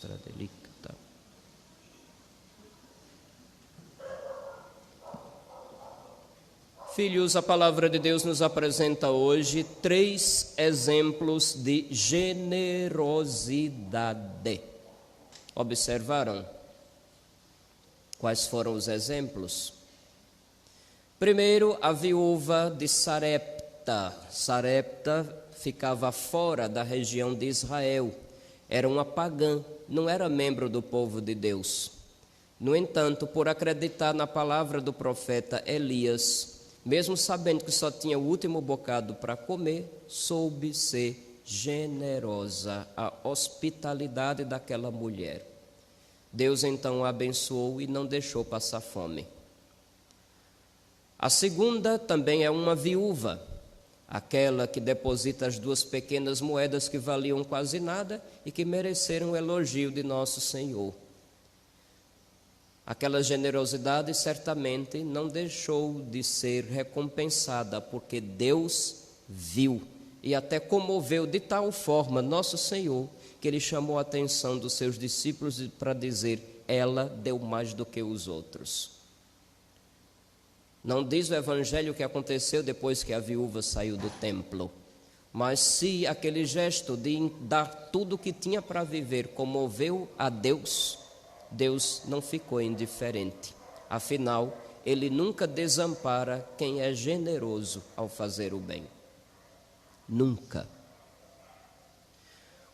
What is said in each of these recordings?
destra delicta. Filhos, a palavra de Deus nos apresenta hoje 3 exemplos de generosidade. Observaram? Quais foram os exemplos? Primeiro, a viúva de Sarepta. Sarepta ficava fora da região de Israel. Era uma pagã, não era membro do povo de Deus. No entanto, por acreditar na palavra do profeta Elias, mesmo sabendo que só tinha o último bocado para comer, soube ser generosa, a hospitalidade daquela mulher. Deus então a abençoou e não deixou passar fome. A segunda também é uma viúva, aquela que deposita as 2 pequenas moedas que valiam quase nada e que mereceram o elogio de nosso Senhor. Aquela generosidade certamente não deixou de ser recompensada, porque Deus viu e até comoveu de tal forma nosso Senhor, que Ele chamou a atenção dos seus discípulos para dizer: ela deu mais do que os outros. Não diz o Evangelho o que aconteceu depois que a viúva saiu do templo, mas se aquele gesto de dar tudo o que tinha para viver comoveu a Deus, Deus não ficou indiferente. Afinal, Ele nunca desampara quem é generoso ao fazer o bem. Nunca.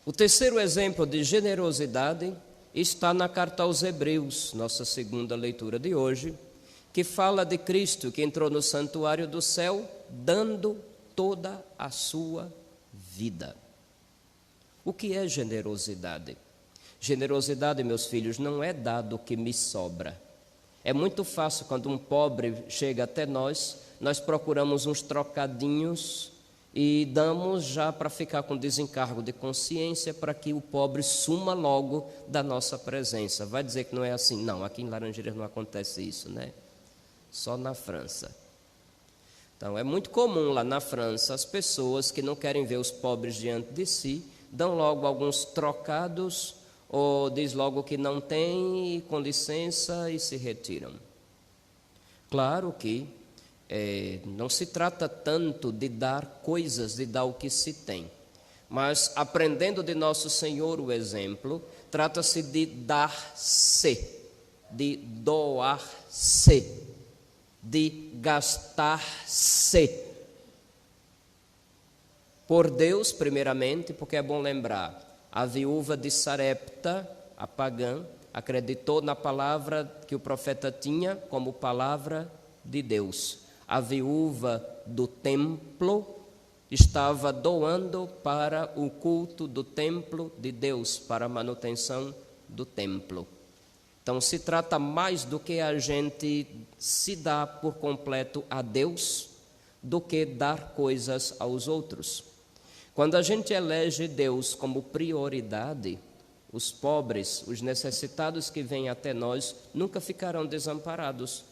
O terceiro exemplo de generosidade está na carta aos Hebreus, nossa segunda leitura de hoje, que fala de Cristo que entrou no santuário do céu, dando toda a sua vida. O que é generosidade? Generosidade, meus filhos, não é dar o que me sobra. É muito fácil quando um pobre chega até nós procuramos uns trocadinhos e damos já para ficar com desencargo de consciência para que o pobre suma logo da nossa presença. Vai dizer que não é assim? Não, aqui em Laranjeiras não acontece isso, né? Só na França. Então, é muito comum lá na França as pessoas que não querem ver os pobres diante de si, dão logo alguns trocados ou diz logo que não tem, com licença, e se retiram. Claro que não se trata tanto de dar coisas, de dar o que se tem, mas aprendendo de nosso Senhor o exemplo, trata-se de dar-se, de doar-se, de gastar-se. Por Deus, primeiramente, porque é bom lembrar, a viúva de Sarepta, a pagã, acreditou na palavra que o profeta tinha como palavra de Deus. A viúva do templo estava doando para o culto do templo de Deus, para a manutenção do templo. Então se trata mais do que a gente se dá por completo a Deus, do que dar coisas aos outros. Quando a gente elege Deus como prioridade, os pobres, os necessitados que vêm até nós, nunca ficarão desamparados.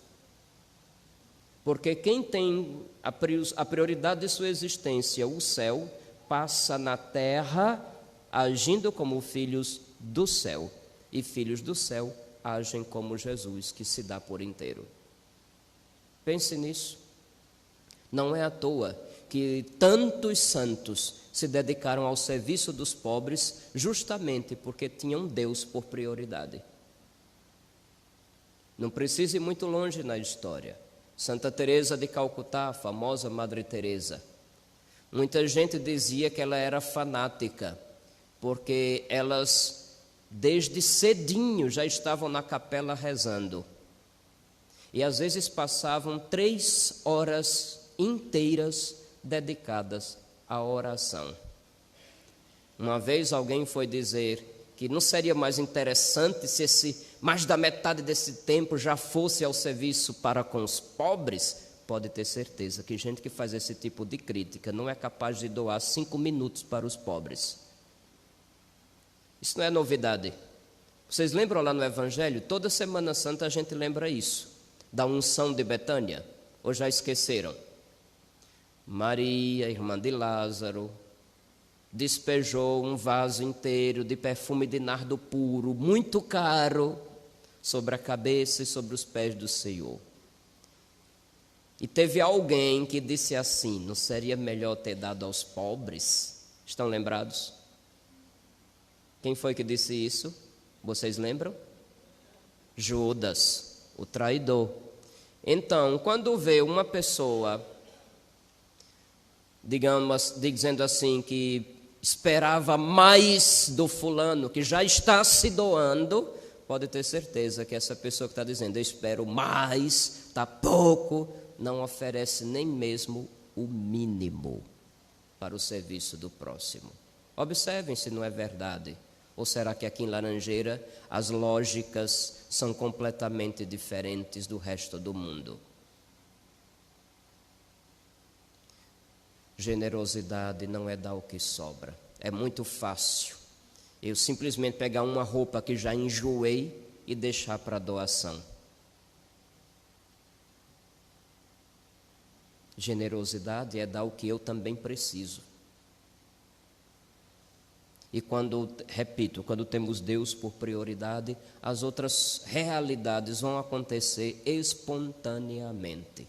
Porque quem tem a prioridade de sua existência, o céu, passa na terra agindo como filhos do céu. E filhos do céu agem como Jesus, que se dá por inteiro. Pense nisso. Não é à toa que tantos santos se dedicaram ao serviço dos pobres justamente porque tinham Deus por prioridade. Não precisa ir muito longe na história. Santa Teresa de Calcutá, a famosa Madre Teresa. Muita gente dizia que ela era fanática, porque elas desde cedinho já estavam na capela rezando. E às vezes passavam 3 horas inteiras dedicadas à oração. Uma vez alguém foi dizer que não seria mais interessante se mais da metade desse tempo já fosse ao serviço para com os pobres? Pode ter certeza que gente que faz esse tipo de crítica não é capaz de doar 5 minutos para os pobres. Isso não é novidade. Vocês lembram lá no Evangelho? Toda Semana Santa a gente lembra isso, da unção de Betânia, ou já esqueceram? Maria, irmã de Lázaro, despejou um vaso inteiro de perfume de nardo puro, muito caro, sobre a cabeça e sobre os pés do Senhor. E teve alguém que disse assim: não seria melhor ter dado aos pobres? Estão lembrados? Quem foi que disse isso? Vocês lembram? Judas, o traidor. Então, quando vê uma pessoa, digamos, dizendo assim, que esperava mais do fulano, que já está se doando, pode ter certeza que essa pessoa que está dizendo, eu espero mais, está pouco, não oferece nem mesmo o mínimo para o serviço do próximo. Observem se não é verdade. Ou será que aqui em Laranjeira as lógicas são completamente diferentes do resto do mundo? Generosidade não é dar o que sobra. É muito fácil eu simplesmente pegar uma roupa que já enjoei e deixar para doação. Generosidade é dar o que eu também preciso. E repito, quando temos Deus por prioridade, as outras realidades vão acontecer espontaneamente.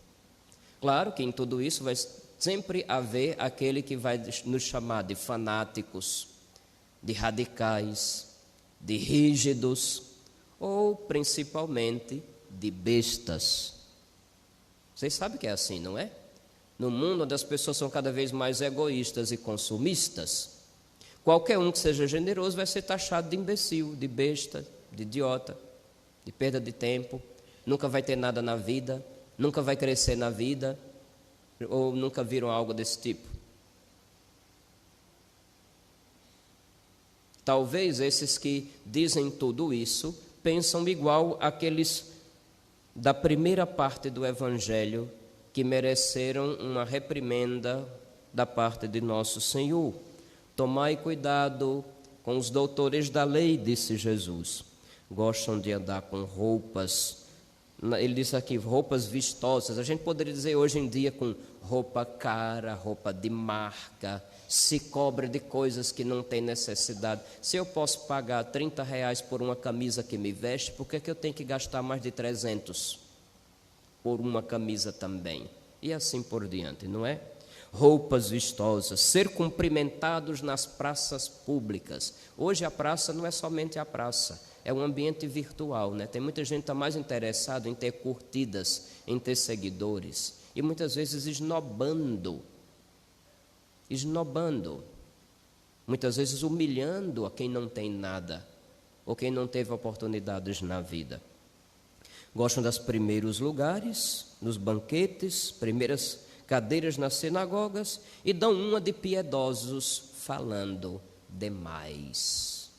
Claro que em tudo isso vai sempre haver aquele que vai nos chamar de fanáticos, de radicais, de rígidos, ou principalmente de bestas. Vocês sabem que é assim, não é? No mundo onde as pessoas são cada vez mais egoístas e consumistas, qualquer um que seja generoso vai ser taxado de imbecil, de besta, de idiota, de perda de tempo, nunca vai ter nada na vida, nunca vai crescer na vida, ou nunca viram algo desse tipo. Talvez esses que dizem tudo isso pensam igual àqueles da primeira parte do Evangelho que mereceram uma reprimenda da parte de nosso Senhor. Tomai cuidado com os doutores da lei, disse Jesus. Gostam de andar com roupas, ele disse aqui, roupas vistosas. A gente poderia dizer hoje em dia com roupa cara, roupa de marca, se cobre de coisas que não tem necessidade. Se eu posso pagar R$30 por uma camisa que me veste, por que eu tenho que gastar mais de 300 por uma camisa também? E assim por diante, não é? Roupas vistosas, ser cumprimentados nas praças públicas. Hoje a praça não é somente a praça, é um ambiente virtual, né? Tem muita gente que está mais interessado em ter curtidas, em ter seguidores, e muitas vezes esnobando, muitas vezes humilhando a quem não tem nada, ou quem não teve oportunidades na vida. Gostam dos primeiros lugares, nos banquetes, primeiras cadeiras nas sinagogas, e dão uma de piedosos falando demais.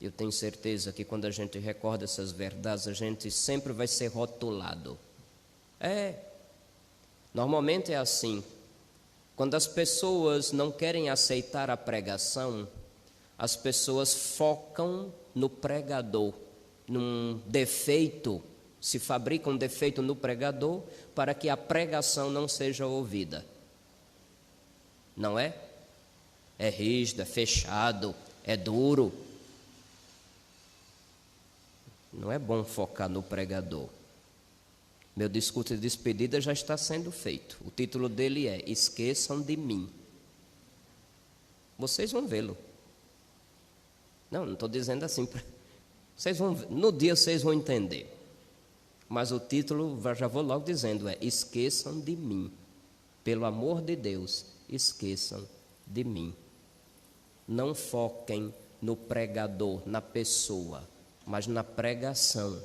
Eu tenho certeza que quando a gente recorda essas verdades, a gente sempre vai ser rotulado. Normalmente é assim. Quando as pessoas não querem aceitar a pregação, as pessoas focam no pregador, num defeito, se fabrica um defeito no pregador para que a pregação não seja ouvida. Não é? É rígido, é fechado, é duro. Não é bom focar no pregador. Meu discurso de despedida já está sendo feito. O título dele é Esqueçam de Mim. Vocês vão vê-lo. Não estou dizendo assim. Vocês vão, no dia vocês vão entender. Mas o título, já vou logo dizendo, é Esqueçam de Mim. Pelo amor de Deus, esqueçam de mim. Não foquem no pregador, na pessoa, mas na pregação.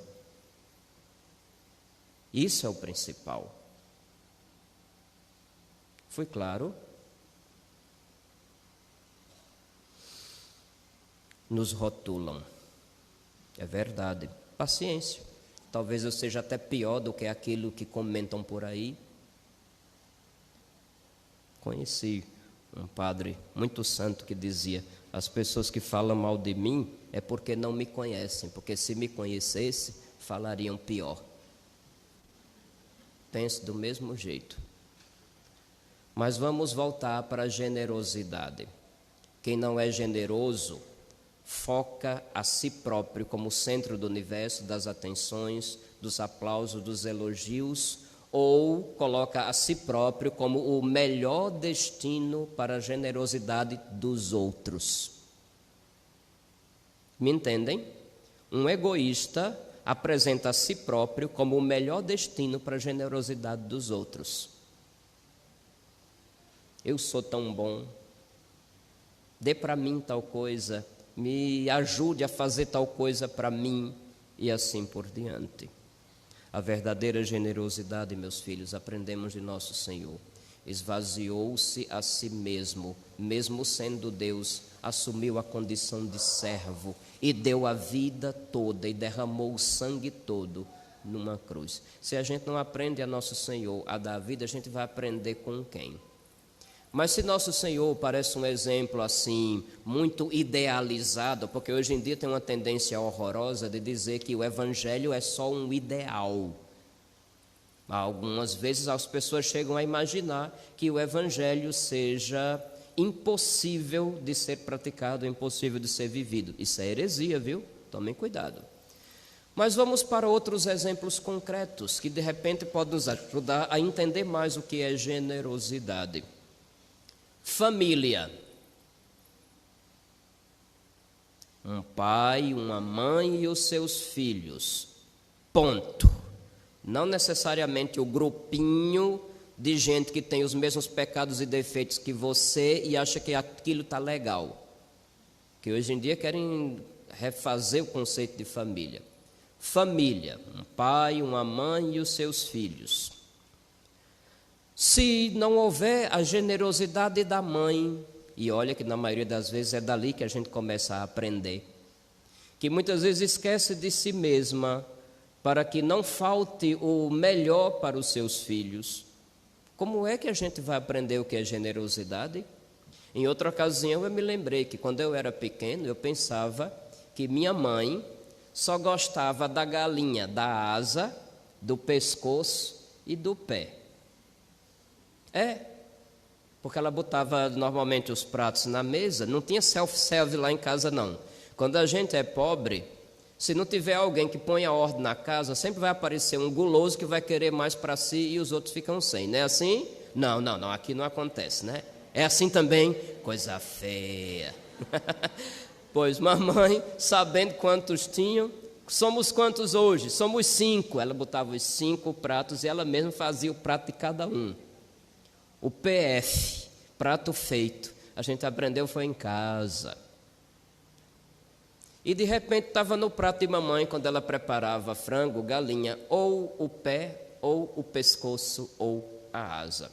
Isso é o principal. Foi claro? Nos rotulam. É verdade. Paciência. Talvez eu seja até pior do que aquilo que comentam por aí. Conheci um padre muito santo que dizia: as pessoas que falam mal de mim é porque não me conhecem, porque se me conhecesse, falariam pior. Pense do mesmo jeito. Mas vamos voltar para a generosidade. Quem não é generoso foca a si próprio como centro do universo, das atenções, dos aplausos, dos elogios, ou coloca a si próprio como o melhor destino para a generosidade dos outros. Me entendem? Um egoísta apresenta a si próprio como o melhor destino para a generosidade dos outros. Eu sou tão bom, dê para mim tal coisa, me ajude a fazer tal coisa para mim, e assim por diante. A verdadeira generosidade, meus filhos, aprendemos de nosso Senhor. Esvaziou-se a si mesmo, mesmo sendo Deus, assumiu a condição de servo e deu a vida toda e derramou o sangue todo numa cruz. Se a gente não aprende a nosso Senhor a dar a vida, a gente vai aprender com quem? Mas se nosso Senhor parece um exemplo assim, muito idealizado, porque hoje em dia tem uma tendência horrorosa de dizer que o Evangelho é só um ideal. Algumas vezes as pessoas chegam a imaginar que o Evangelho seja impossível de ser praticado, impossível de ser vivido. Isso é heresia, viu? Tomem cuidado. Mas vamos para outros exemplos concretos que de repente podem nos ajudar a entender mais o que é generosidade. Família. Um pai, uma mãe e os seus filhos. Ponto. Não necessariamente o grupinho de gente que tem os mesmos pecados e defeitos que você e acha que aquilo está legal. Que hoje em dia querem refazer o conceito de família. Família, um pai, uma mãe e os seus filhos. Se não houver a generosidade da mãe, e olha que na maioria das vezes é dali que a gente começa a aprender, que muitas vezes esquece de si mesma para que não falte o melhor para os seus filhos, como é que a gente vai aprender o que é generosidade? Em outra ocasião eu me lembrei que quando eu era pequeno eu pensava que minha mãe só gostava da galinha, da asa, do pescoço e do pé. Porque ela botava normalmente os pratos na mesa, não tinha self-service lá em casa não. Quando a gente é pobre, se não tiver alguém que ponha ordem na casa, sempre vai aparecer um guloso que vai querer mais para si e os outros ficam sem, não é assim? Não, aqui não acontece, né? É assim também? Coisa feia. Pois mamãe, sabendo quantos tinham, somos quantos hoje? Somos 5. Ela botava os 5 pratos e ela mesma fazia o prato de cada um. O PF, prato feito, a gente aprendeu foi em casa. E de repente estava no prato de mamãe, quando ela preparava frango, galinha, ou o pé, ou o pescoço, ou a asa.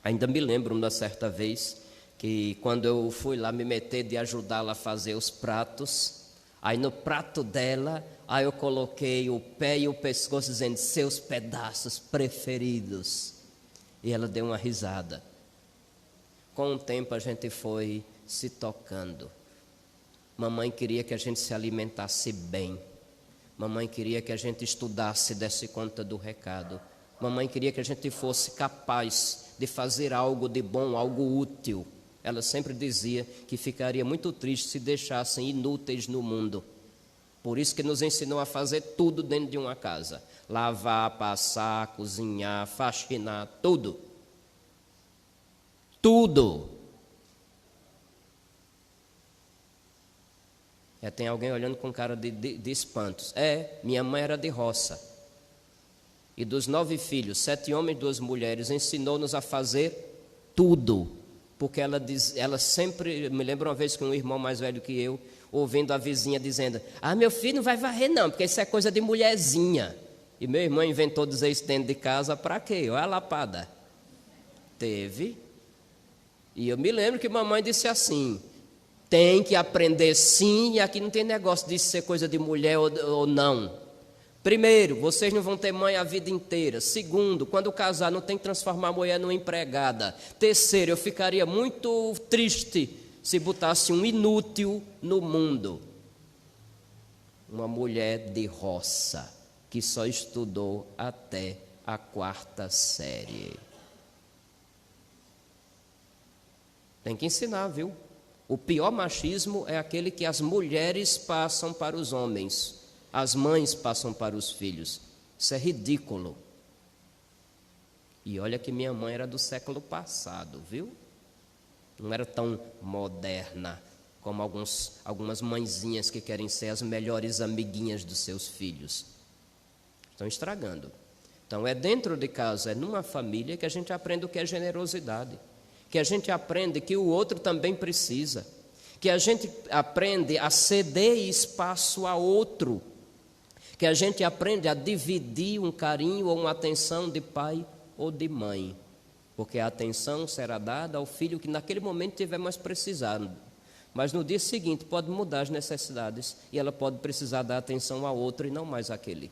Ainda me lembro uma certa vez que quando eu fui lá me meter de ajudá-la a fazer os pratos, aí no prato dela, aí eu coloquei o pé e o pescoço dizendo seus pedaços preferidos. E ela deu uma risada. Com o tempo a gente foi se tocando. Mamãe queria que a gente se alimentasse bem. Mamãe queria que a gente estudasse, desse conta do recado. Mamãe queria que a gente fosse capaz de fazer algo de bom, algo útil. Ela sempre dizia que ficaria muito triste se deixassem inúteis no mundo. Por isso que nos ensinou a fazer tudo dentro de uma casa. Lavar, passar, cozinhar, faxinar, tudo. Tudo. Tem alguém olhando com cara de espantos. Minha mãe era de roça. E dos 9 filhos, 7 homens e 2 mulheres, ensinou-nos a fazer tudo. Porque ela sempre, me lembro uma vez que um irmão mais velho que eu, ouvindo a vizinha dizendo, meu filho não vai varrer não, porque isso é coisa de mulherzinha. E meu irmão inventou dizer isso dentro de casa, para quê? Olha a lapada. Teve. E eu me lembro que mamãe disse assim, tem que aprender sim, e aqui não tem negócio de ser coisa de mulher ou não. Primeiro, vocês não vão ter mãe a vida inteira. Segundo, quando casar, não tem que transformar a mulher numa empregada. Terceiro, eu ficaria muito triste se botasse um inútil no mundo. Uma mulher de roça, que só estudou até a 4ª série. Tem que ensinar, viu? O pior machismo é aquele que as mulheres passam para os homens, as mães passam para os filhos. Isso é ridículo. E olha que minha mãe era do século passado, viu? Não era tão moderna como algumas mãezinhas que querem ser as melhores amiguinhas dos seus filhos. Estão estragando. Então, é dentro de casa, é numa família que a gente aprende o que é generosidade, que a gente aprende que o outro também precisa, que a gente aprende a ceder espaço a outro, que a gente aprende a dividir um carinho ou uma atenção de pai ou de mãe, porque a atenção será dada ao filho que naquele momento estiver mais precisando, mas no dia seguinte pode mudar as necessidades e ela pode precisar dar atenção a outro e não mais àquele.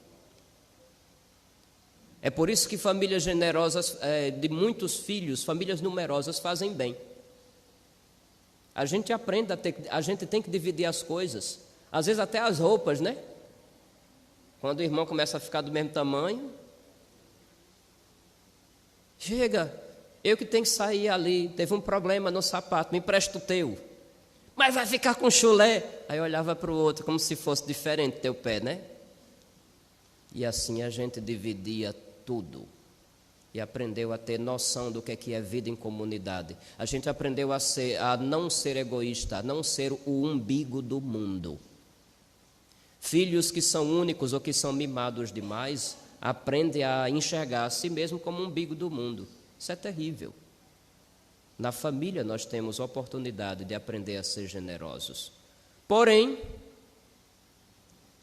É por isso que famílias generosas, de muitos filhos, famílias numerosas, fazem bem. A gente aprende a gente tem que dividir as coisas, às vezes até as roupas, né? Quando o irmão começa a ficar do mesmo tamanho, chega, eu que tenho que sair ali, teve um problema no sapato, me empresta o teu. Mas vai ficar com chulé. Aí eu olhava para o outro como se fosse diferente teu pé, né? E assim a gente dividia tudo. E aprendeu a ter noção do que é vida em comunidade. A gente aprendeu a não ser egoísta, a não ser o umbigo do mundo. Filhos que são únicos ou que são mimados demais, aprendem a enxergar a si mesmo como um umbigo do mundo. Isso é terrível. Na família nós temos a oportunidade de aprender a ser generosos. Porém,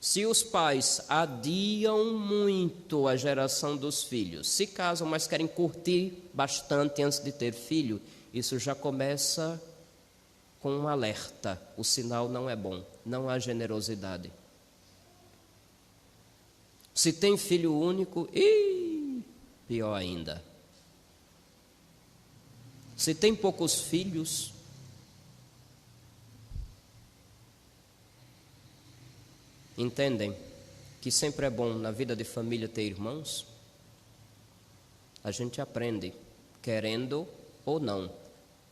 se os pais adiam muito a geração dos filhos, se casam, mas querem curtir bastante antes de ter filho, isso já começa com um alerta. O sinal não é bom, não há generosidade. Se tem filho único, pior ainda. Se tem poucos filhos, entendem que sempre é bom na vida de família ter irmãos? A gente aprende, querendo ou não,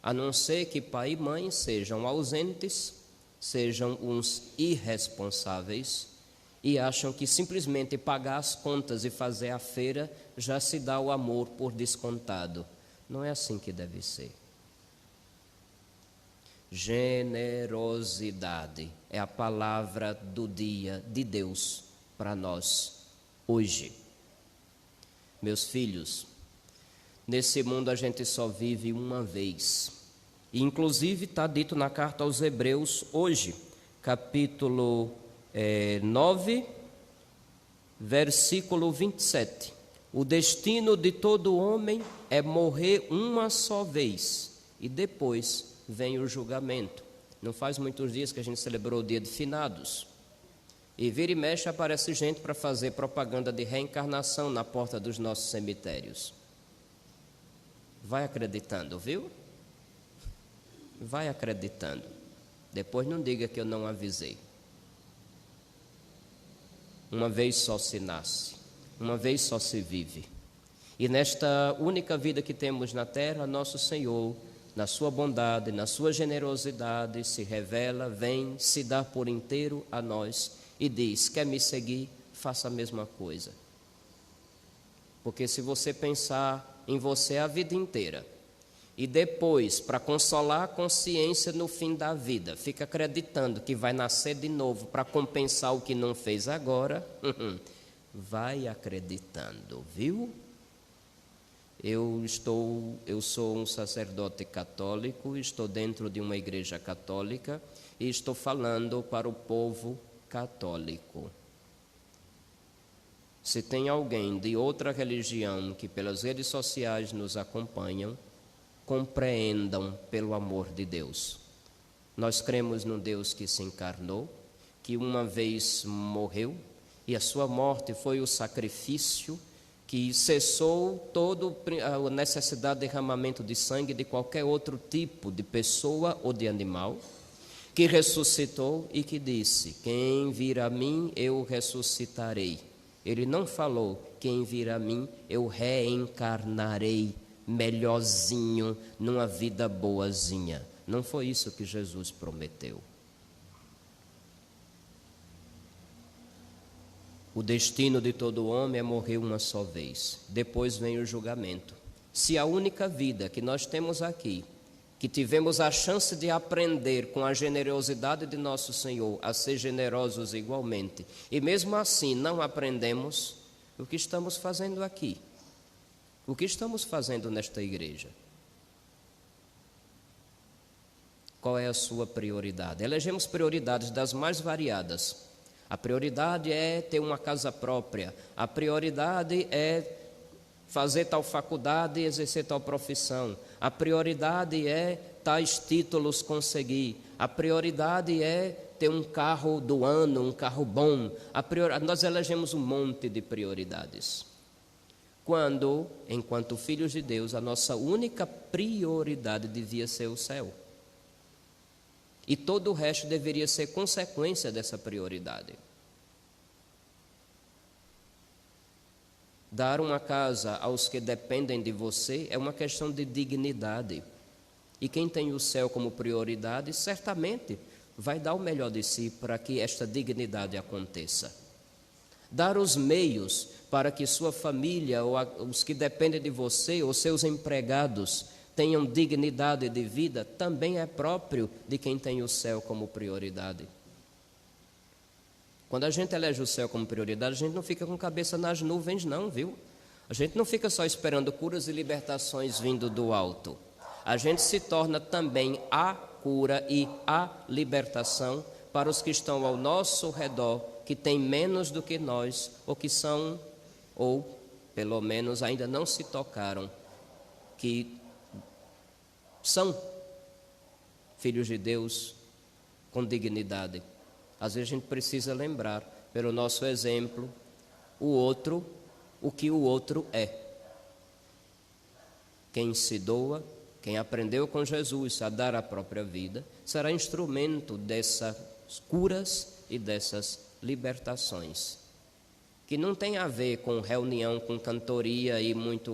a não ser que pai e mãe sejam ausentes, sejam uns irresponsáveis e acham que simplesmente pagar as contas e fazer a feira já se dá o amor por descontado. Não é assim que deve ser. Generosidade é a palavra do dia de Deus para nós hoje. Meus filhos, nesse mundo a gente só vive uma vez. E inclusive está dito na carta aos Hebreus hoje, capítulo 9, versículo 27. O destino de todo homem é morrer uma só vez e depois vem o julgamento. Não faz muitos dias que a gente celebrou o dia de finados. E vira e mexe aparece gente para fazer propaganda de reencarnação na porta dos nossos cemitérios. Vai acreditando, viu? Vai acreditando. Depois não diga que eu não avisei. Uma vez só se nasce, uma vez só se vive. E nesta única vida que temos na terra, nosso Senhor, na sua bondade, na sua generosidade, se revela, vem, se dá por inteiro a nós e diz: quer me seguir? Faça a mesma coisa. Porque se você pensar em você a vida inteira e depois, para consolar a consciência no fim da vida, fica acreditando que vai nascer de novo para compensar o que não fez agora, vai acreditando, viu? Eu sou um sacerdote católico, estou dentro de uma igreja católica e estou falando para o povo católico. Se tem alguém de outra religião que pelas redes sociais nos acompanham, compreendam pelo amor de Deus. Nós cremos num Deus que se encarnou, que uma vez morreu e a sua morte foi o sacrifício que cessou toda a necessidade de derramamento de sangue de qualquer outro tipo de pessoa ou de animal, que ressuscitou e que disse: quem vir a mim, eu ressuscitarei. Ele não falou: quem vir a mim, eu reencarnarei melhorzinho, numa vida boazinha. Não foi isso que Jesus prometeu. O destino de todo homem é morrer uma só vez. Depois vem o julgamento. Se a única vida que nós temos aqui, que tivemos a chance de aprender com a generosidade de nosso Senhor a ser generosos igualmente, e mesmo assim não aprendemos, o que estamos fazendo aqui? O que estamos fazendo nesta igreja? Qual é a sua prioridade? Elegemos prioridades das mais variadas. A prioridade é ter uma casa própria. A prioridade é fazer tal faculdade e exercer tal profissão. A prioridade é tais títulos conseguir. A prioridade é ter um carro do ano, um carro bom. Nós elegemos um monte de prioridades. Quando, enquanto filhos de Deus, a nossa única prioridade devia ser o céu. E todo o resto deveria ser consequência dessa prioridade. Dar uma casa aos que dependem de você é uma questão de dignidade. E quem tem o céu como prioridade, certamente vai dar o melhor de si para que esta dignidade aconteça. Dar os meios para que sua família, ou os que dependem de você, ou seus empregados, tenham dignidade de vida, também é próprio de quem tem o céu como prioridade. Quando a gente elege o céu como prioridade, a gente não fica com a cabeça nas nuvens não, viu? A gente não fica só esperando curas e libertações vindo do alto. A gente se torna também a cura e a libertação para os que estão ao nosso redor, que têm menos do que nós, ou que são, ou pelo menos ainda não se tocaram, que são filhos de Deus com dignidade. Às vezes a gente precisa lembrar, pelo nosso exemplo, o que o outro é. Quem se doa, quem aprendeu com Jesus a dar a própria vida, será instrumento dessas curas e dessas libertações, que não tem a ver com reunião, com cantoria e muito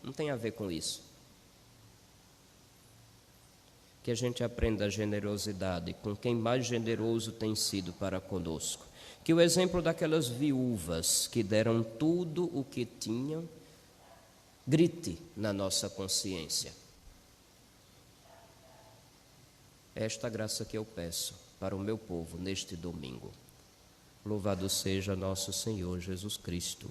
não tem a ver com isso. Que a gente aprenda a generosidade com quem mais generoso tem sido para conosco. Que o exemplo daquelas viúvas que deram tudo o que tinham grite na nossa consciência. É esta graça que eu peço para o meu povo neste domingo. Louvado seja nosso Senhor Jesus Cristo.